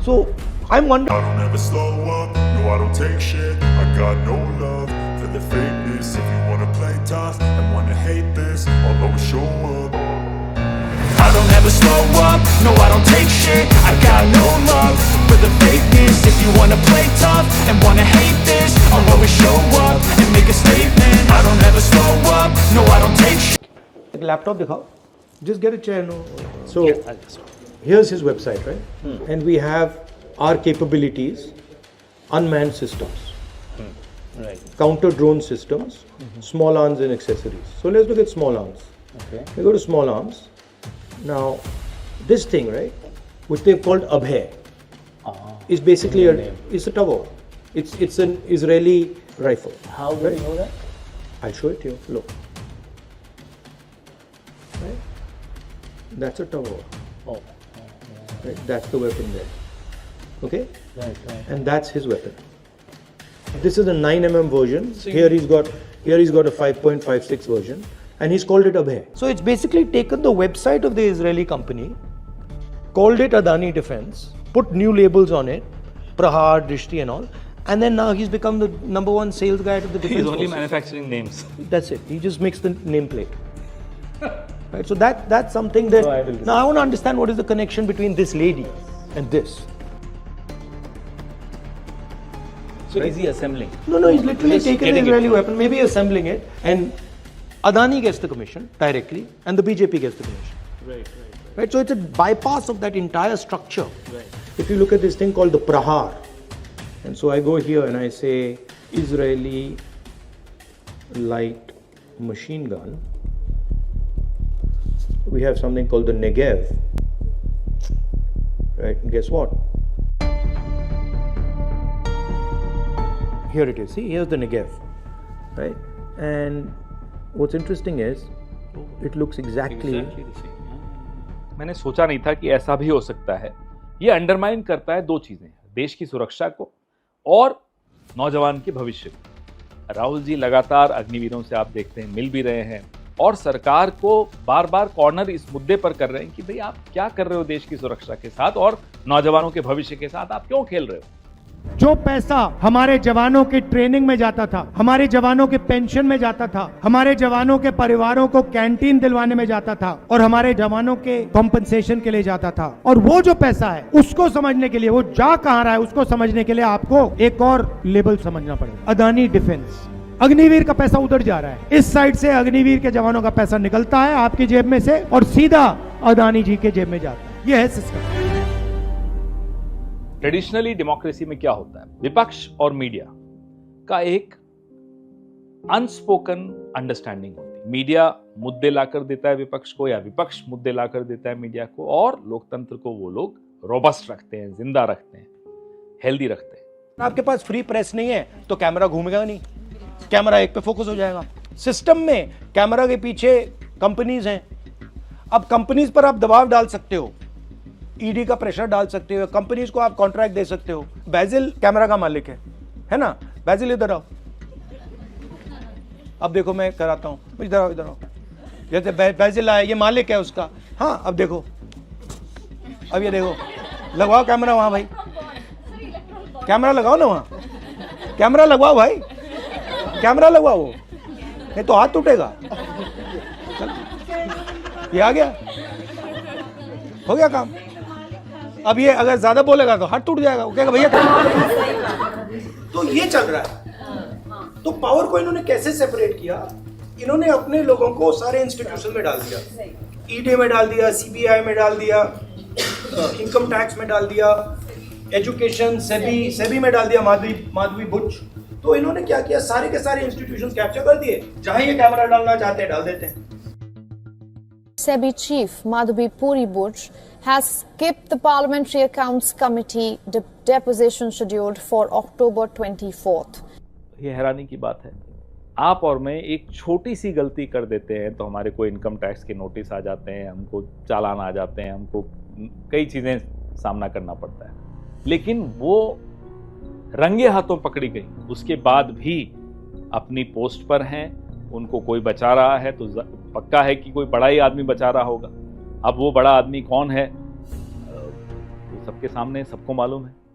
So I'm wondering. I don't ever slow up, no I don't take shit. I got no love for the fakeness. If you wanna play tough and wanna hate this, I'll always show up. I don't ever slow up, no I don't take shit. I got no love for the fakeness. If you wanna play tough and wanna hate this, I'll always show up and make a statement. I don't ever slow up, no I don't take shit. Laptop दिखाओ. Just get a chair, no. So here's his website, right? And we have our capabilities, unmanned systems, Right. counter drone systems, small arms and accessories. So let's look at small arms. Okay. We go to small arms. Now, this thing, right, which they've called Abhay, is basically it's a Tavor. It's an Israeli rifle. How do you know that? I'll show it to you. Look. Right? That's a Tavor. Oh. Right? That's the weapon there. Okay? Right. And that's his weapon. This is a 9mm version. Here he's got a 5.56 version, and he's called it Abhay. So it's basically taken the website of the Israeli company, called it Adani Defense, put new labels on it, Prahar, Drishti and all, and then now he's become the #1 sales guy of the defense. He's only forces. manufacturing names. That's it. He just makes the nameplate. Right. So that's something that. No, I will Now I want to understand what is the connection between this lady and this. So is he assembling? No, he's literally Just taken the getting it. Israeli weapon, maybe assembling it, and Adani gets the commission directly, and the BJP gets the commission. Right. So it's a bypass of that entire structure. Right. If you look at this thing called the Prahar, and so I go here and I say Israeli light machine gun. We have something called the Negev. Right. And guess what? Here it is. See, here's the Negev, right? And what's interesting is, it looks exactly the same. मैंने सोचा नहीं था कि ऐसा भी हो सकता है। ये अंडरमाइन करता है दो चीजें, देश की सुरक्षा को और नौजवान के भविष्य को। राहुल जी लगातार अग्निवीरों से आप देखते हैं मिल भी रहे हैं और सरकार को बार बार कॉर्नर इस मुद्दे पर कर रहे हैं कि भाई आप क्या कर रहे हो देश की सुरक्षा के साथ और नौजवानों के भविष्य के साथ आप क्यों खेल रहे हो। जो पैसा हमारे जवानों के ट्रेनिंग में जाता था, हमारे जवानों के पेंशन में जाता था, हमारे जवानों के परिवारों को कैंटीन दिलवाने में जाता था और हमारे जवानों के कॉम्पनसेशन के लिए जाता था, और वो जो पैसा है उसको समझने के लिए, वो जा कहां रहा है उसको समझने के लिए आपको एक और लेबल समझना पड़ेगा, अदानी डिफेंस। अग्निवीर का पैसा उधर जा रहा है, इस साइड से अग्निवीर के जवानों का पैसा निकलता है आपकी जेब में से और सीधा अदानी जी के जेब में जाता है। यह है सिस्टम। ट्रेडिशनली डेमोक्रेसी में क्या होता है, विपक्ष और मीडिया का एक अनस्पोकन अंडरस्टैंडिंग होती है। मीडिया मुद्दे लाकर देता है विपक्ष को या विपक्ष मुद्दे लाकर देता है मीडिया को, और लोकतंत्र को वो लोग रोबस्ट रखते हैं, जिंदा रखते हैं, हेल्दी रखते हैं। आपके पास फ्री प्रेस नहीं है तो कैमरा घूमेगा नहीं, कैमरा एक पे फोकस हो जाएगा। सिस्टम में कैमरा के पीछे कंपनीज हैं, अब कंपनीज पर आप दबाव डाल सकते हो, ईडी का प्रेशर डाल सकते हो, कंपनीज को आप कॉन्ट्रैक्ट दे सकते हो। बैजिल कैमरा का मालिक है ना? बैजिल इधर आओ, अब देखो मैं कराता हूं, इधर आओ। जैसे बैजिल आया, ये मालिक है उसका। हाँ, अब देखो, अब ये देखो, लगवाओ कैमरा वहां भाई, कैमरा लगाओ ना वहां, कैमरा लगवाओ भाई, कैमरा लगवाओ, नहीं तो हाथ टूटेगा। ये आ गया, हो गया काम। अब ये अगर ज्यादा बोलेगा तो हाथ टूट जाएगा, वो कहेगा भैया। तो ये चल रहा है। तो पावर को इन्होंने कैसे सेपरेट किया? इन्होंने अपने लोगों को सारे इंस्टीट्यूशन में डाल दिया, ईडी में डाल दिया, सीबीआई में डाल दिया, इनकम टैक्स में डाल दिया, एजुकेशन सेबी में डाल दिया, माधवी बुच। तो इन्होंने क्या किया, सारे के सारे इंस्टीट्यूशन कैप्चर कर दिए, जहां ये कैमरा डालना चाहते हैं डाल देते हैं। SEBI chief Madhuri Puri Buch has skipped the Parliamentary Accounts Committee deposition scheduled for October 24th. ये हैरानी की बात है, आप और मैं एक छोटी सी गलती कर देते हैं तो हमारे को इनकम टैक्स के नोटिस आ जाते हैं, हमको चालान आ जाते हैं, हमको कई चीज़ें सामना करना पड़ता है। लेकिन वो रंगे हाथों पकड़ी गई, उसके बाद भी अपनी पोस्ट पर हैं, उनको कोई बचा रहा है तो पक्का है कि कोई बड़ा ही आदमी बचा रहा होगा। अब वो बड़ा आदमी कौन है, सबके सामने सबको मालूम है।